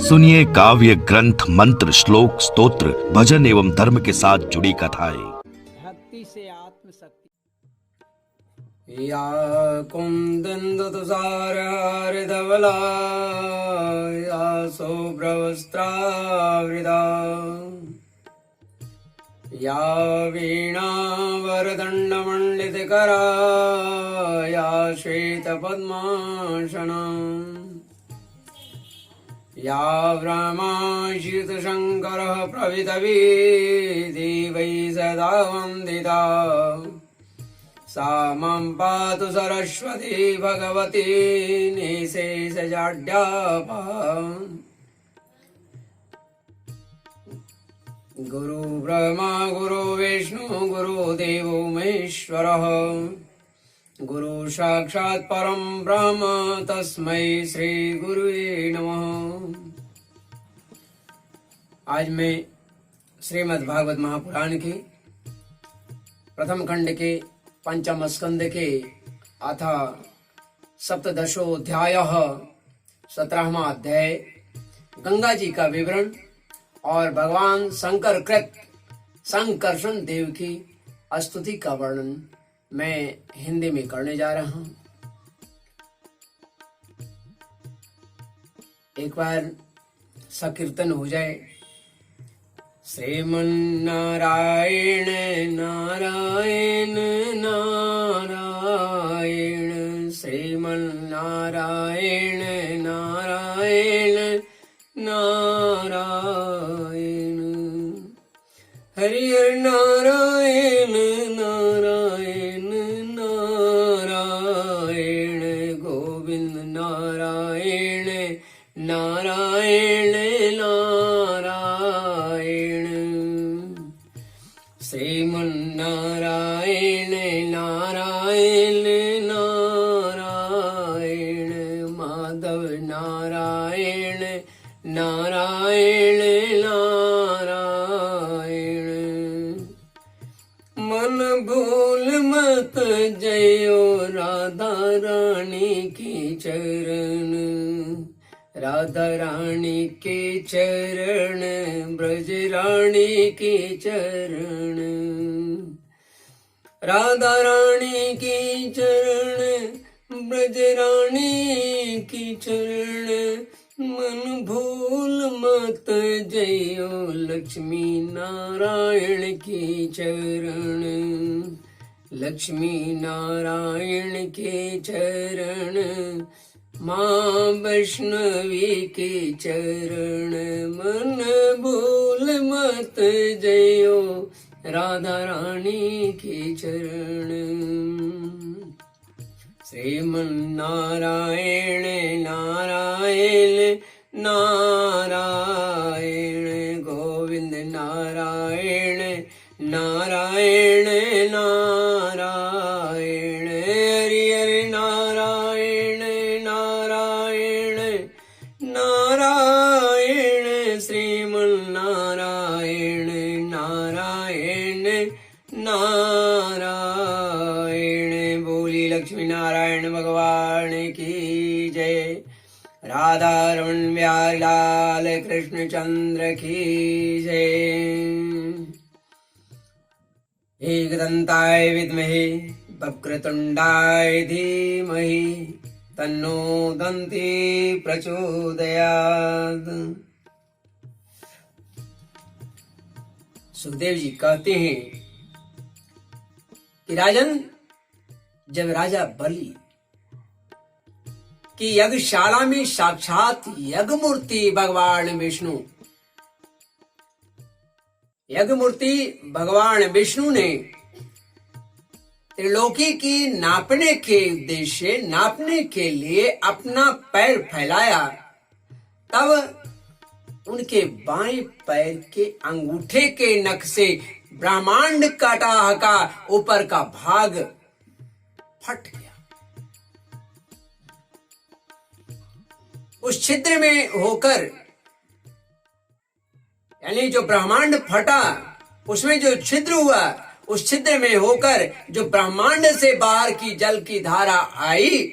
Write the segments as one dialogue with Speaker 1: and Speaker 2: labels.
Speaker 1: सुनिए काव्य ग्रंथ, मंत्र, श्लोक, स्तोत्र, भजन एवं धर्म के साथ जुड़ी कथाएं।
Speaker 2: भक्ति से आत्मशक्ति।
Speaker 3: या कुन्दन्दतुषारहारधवला या शुभ्रवस्त्रावृता या वीणावरदण्डमण्डितकरा या श्वेतपद्मासना या ब्रह्माच्युतशङ्करः प्रभृतिभिर्देवैः सदा वन्दिता सा मां पातु सरस्वती भगवती निःशेषजाड्यापहा। गुरु ब्रह्मा गुरु विष्णु गुरुदेवो महेश्वरः गुरु साक्षात् परं ब्रह्म तस्मै श्री गुरुवे नमः। आज मैं श्रीमद् भागवत महापुराण के प्रथम खंड के पंचम स्कंद के अथ सप्तदशोऽध्याय 17वां अध्याय गंगा जी का विवरण और भगवान शंकर कृत संकर्षण देव की स्तुति का वर्णन मैं हिंदी में करने जा रहा हूं। एक बार संकीर्तन हो जाए। श्रीमन्नारायण नारायण नारायण श्रीमन्नारायण नारायण नारायण हरि हरि नारायण नारायण नारायण गोविंद नारायण नारायण नारायण श्रीमन्नारायण नारायण नारायण माधव नारायण नारायण नारायण मन भूल मत जयो राधा रानी की चरण राधा रानी के चरण ब्रज रानी के चरण राधा रानी की चरण ब्रज रानी की चरण मन भूल मत जयो लक्ष्मी नारायण की चरण लक्ष्मी नारायण के चरण माँ वैष्णवी के चरण मन भूल मत जयो राधा रानी के चरण श्रीमन्नारायण नारायण नारायण गोविंद नारायण नारायण नारायण हरि हरि नारायण नारायण नारायण श्रीमन्नारायण नारायण नारायण। बोली लक्ष्मी नारायण भगवान की जय। राधा रमण बिहारी लाल कृष्ण चंद्र की जय। एकदंताय विद्महे वक्रतुंडाय धीमहि तन्नो दन्ती प्रचोदयात्। सुखदेव जी कहते हैं कि राजन, जब राजा बलि की यज्ञशाला में साक्षात यज्ञ मूर्ति भगवान विष्णु यज्ञ मूर्ति भगवान विष्णु ने त्रिलोकी की नापने के उद्देश्य नापने के लिए अपना पैर फैलाया, तब उनके बाएं पैर के अंगूठे के नख से ब्रह्मांड काटा का ऊपर का भाग फट गया। उस छिद्र में होकर, यानी जो ब्रह्मांड फटा उसमें जो छिद्र हुआ, उस छिद्र में होकर जो ब्रह्मांड से बाहर की जल की धारा आई,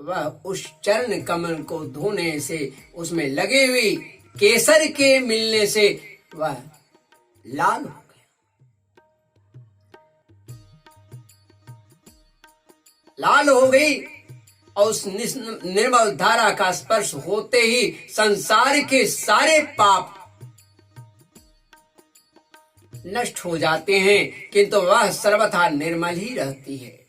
Speaker 3: वह उस चरण कमल को धोने से, उसमें लगे हुई केसर के मिलने से वह लाल हो गया। लाल हो गई और उस निर्मल धारा का स्पर्श होते ही संसार के सारे पाप नष्ट हो जाते हैं, किंतु वह सर्वथा निर्मल ही रहती है।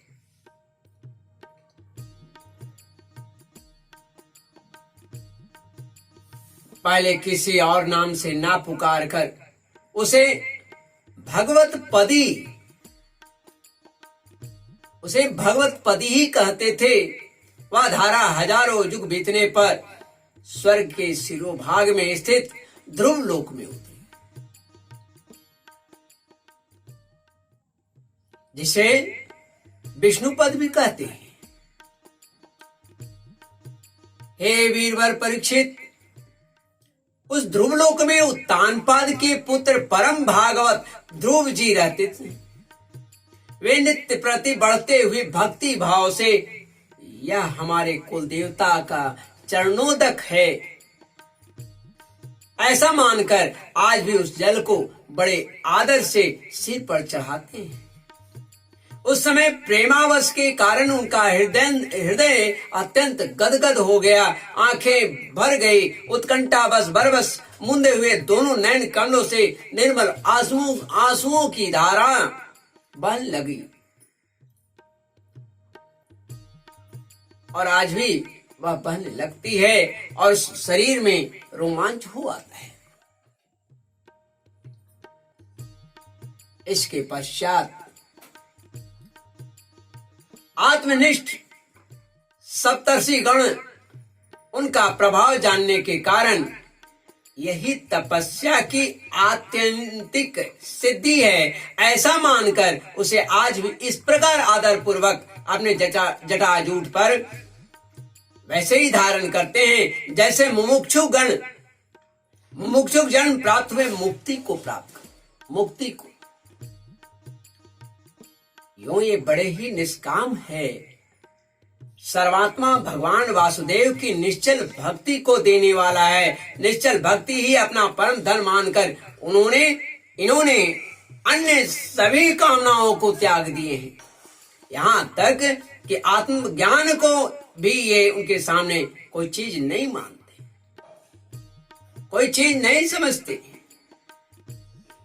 Speaker 3: पहले किसी और नाम से ना पुकार कर उसे भगवत पदी ही कहते थे। वह धारा हजारों युग बीतने पर स्वर्ग के शिरोभाग में स्थित ध्रुव लोक में उतरी, जिसे विष्णु पद भी कहते हैं। हे वीरवर परीक्षित, उस ध्रुवलोक में उत्तानपाद के पुत्र परम भागवत ध्रुव जी रहते थे। वे नित्य प्रति बढ़ते हुए भक्ति भाव से यह हमारे कुल देवता का चरणोदक है ऐसा मानकर आज भी उस जल को बड़े आदर से सिर पर चढ़ाते हैं। उस समय प्रेमावश के कारण उनका हृदय अत्यंत गदगद हो गया, आंखें भर गई। उत्कंठावश बरबस मुंदे हुए दोनों नयन कमलों से निर्मल आंसुओं की धारा बहने लगी। और आज भी वह बहने लगती है और शरीर में रोमांच हो आता है। इसके पश्चात आत्मनिष्ठ सप्तर्षि गण उनका प्रभाव जानने के कारण यही तपस्या की आत्यंतिक सिद्धि है ऐसा मानकर उसे आज भी इस प्रकार आदर पूर्वक अपने जटाजूट पर वैसे ही धारण करते हैं जैसे मुमुक्षु जन प्राप्त हुए मुक्ति को यूं ये बड़े ही निष्काम है। सर्वात्मा भगवान वासुदेव की निश्चल भक्ति को देने वाला है। निश्चल भक्ति ही अपना परम धन मानकर इन्होंने अन्य सभी कामनाओं को त्याग दिए हैं। यहाँ तक कि आत्मज्ञान को भी ये उनके सामने कोई चीज नहीं मानते, कोई चीज नहीं समझते।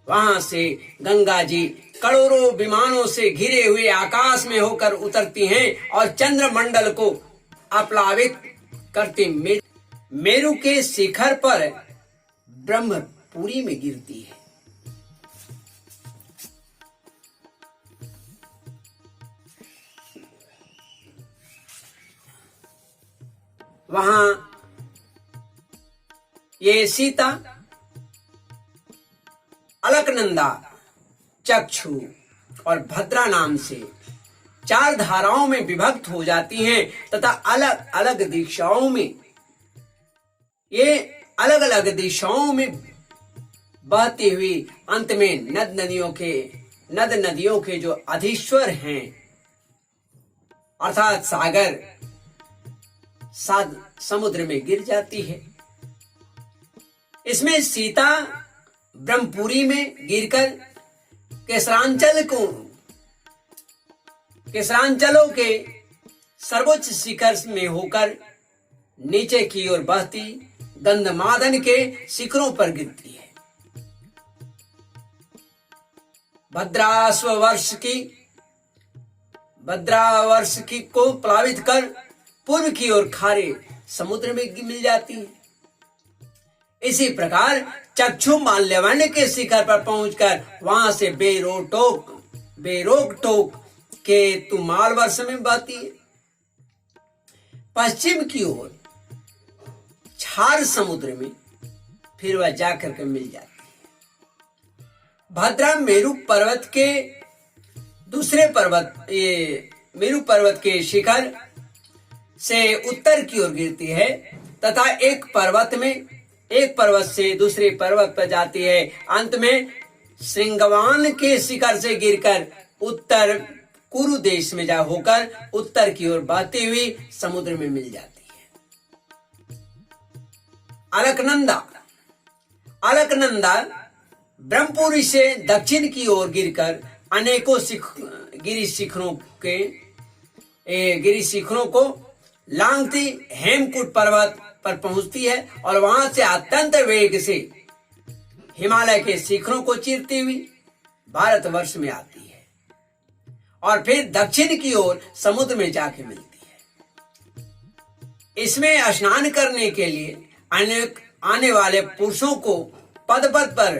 Speaker 3: वहां से गंगा जी करोड़ों विमानों से घिरे हुए आकाश में होकर उतरती हैं और चंद्रमंडल को आप्लावित करती मेरु के शिखर पर ब्रह्मपुरी में गिरती है। वहां ये सीता, अलकनंदा, चक्षु और भद्रा नाम से 4 धाराओं में विभक्त हो जाती हैं तथा अलग अलग दिशाओं में बहती हुई अंत में नद नदियों के जो अधीश्वर हैं अर्थात सागर समुद्र में गिर जाती है। इसमें सीता ब्रह्मपुरी में गिरकर केसरांचलों के सर्वोच्च शिखर में होकर नीचे की ओर बहती गंधमादन के शिखरों पर गिरती है। भद्रावर्ष की को प्लावित कर पूर्व की ओर खारे समुद्र में मिल जाती है। इसी प्रकार चक्षु माल्यवन्य के शिखर पर पहुंचकर वहां से बेरोक टोक के तुमाल वर्ष में बहती है। पश्चिम की ओर छार समुद्र में फिर वह जाकर के मिल जाती है। भद्रा मेरु पर्वत के शिखर से उत्तर की ओर गिरती है तथा एक पर्वत से दूसरे पर्वत पर जाती है। अंत में श्रृंगवान के शिखर से गिरकर उत्तर कुरु देश में जा होकर उत्तर की ओर बहती हुई समुद्र में मिल जाती है। अलकनंदा ब्रह्मपुरी से दक्षिण की ओर गिरकर अनेकों गिरी शिखरों को लांघती हेमकूट पर्वत पर पहुंचती है और वहां से अत्यंत वेग से हिमालय के शिखरों को चीरती हुई भारतवर्ष में आती है और फिर दक्षिण की ओर समुद्र में जाके मिलती है। इसमें स्नान करने के लिए अनेक आने वाले पुरुषों को पद पद पर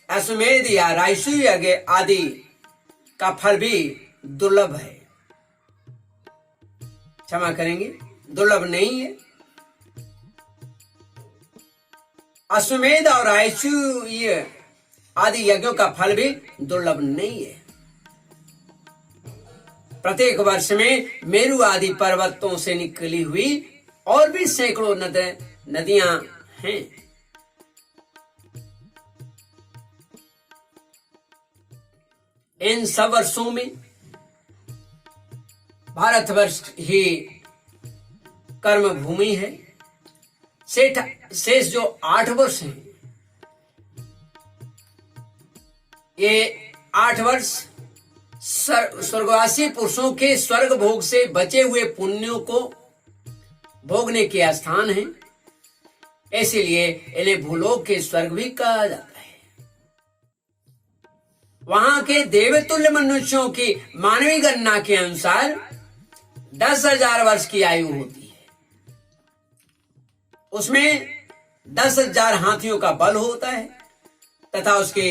Speaker 3: अश्वमेध या रायसु यज्ञ आदि का फल भी दुर्लभ है। क्षमा करेंगे, दुर्लभ नहीं है। अश्वमेध और रायसु आदि यज्ञों का फल भी दुर्लभ नहीं है। प्रत्येक वर्ष में मेरु आदि पर्वतों से निकली हुई और भी सैकड़ों नदियां हैं। इन सब वर्षों में भारतवर्ष ही कर्म भूमि है। शेष जो 8 वर्ष हैं, ये 8 वर्ष स्वर्गवासी पुरुषों के स्वर्ग भोग से बचे हुए पुण्यों को भोगने के स्थान हैं। इसीलिए इन्हें भूलोक के स्वर्ग भी कहा जाता है। वहां के देवतुल्य मनुष्यों की मानवीय गणना के अनुसार 10,000 वर्ष की आयु होती है। उसमें 10,000 हाथियों का बल होता है तथा उसके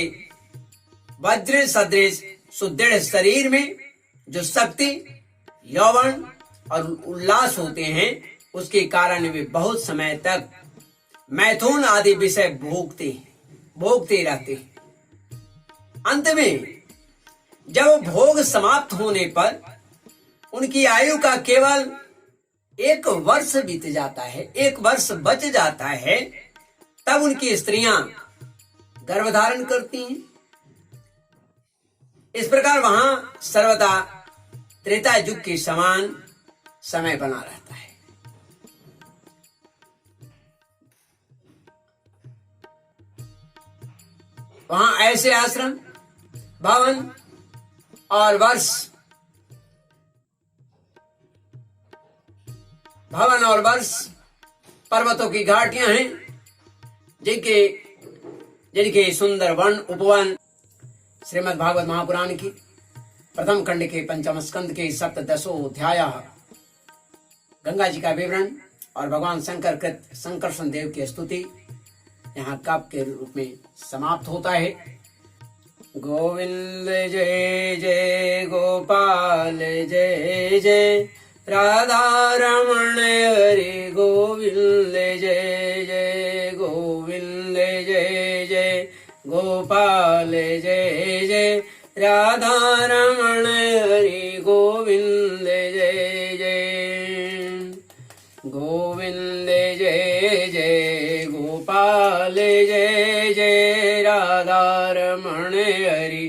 Speaker 3: वज्र सदृश सुदृढ़ शरीर में जो शक्ति, यौवन और उल्लास होते हैं, उसके कारण वे बहुत समय तक मैथुन आदि विषय भोगते रहते हैं। अंत में जब भोग समाप्त होने पर उनकी आयु का केवल 1 वर्ष बीत जाता है, 1 वर्ष बच जाता है, तब उनकी स्त्रियां गर्भधारण करती हैं। इस प्रकार वहां सर्वदा त्रेता युग के समान समय बना रहता है। वहां ऐसे आश्रम, भवन और वर्ष पर्वतों की घाटियां हैं, जिनके सुंदर वन उपवन श्रीमद् भागवत महापुराण की प्रथम खंड के 5वें स्कंद के 17 अध्याय गंगा जी का विवरण और भगवान शंकर कृत संकर्षण देव की स्तुति यहाँ काव्य के रूप में समाप्त होता है। गोविंद जय जय गोपाल जय जय राधा रमण हरि गोविंद जय जय गोविंद जय जय गोपाल जय जय राधा रमण हरि गोविंद जय जय गोविंद जय जय गोपाल जय जय राधा रमण हरि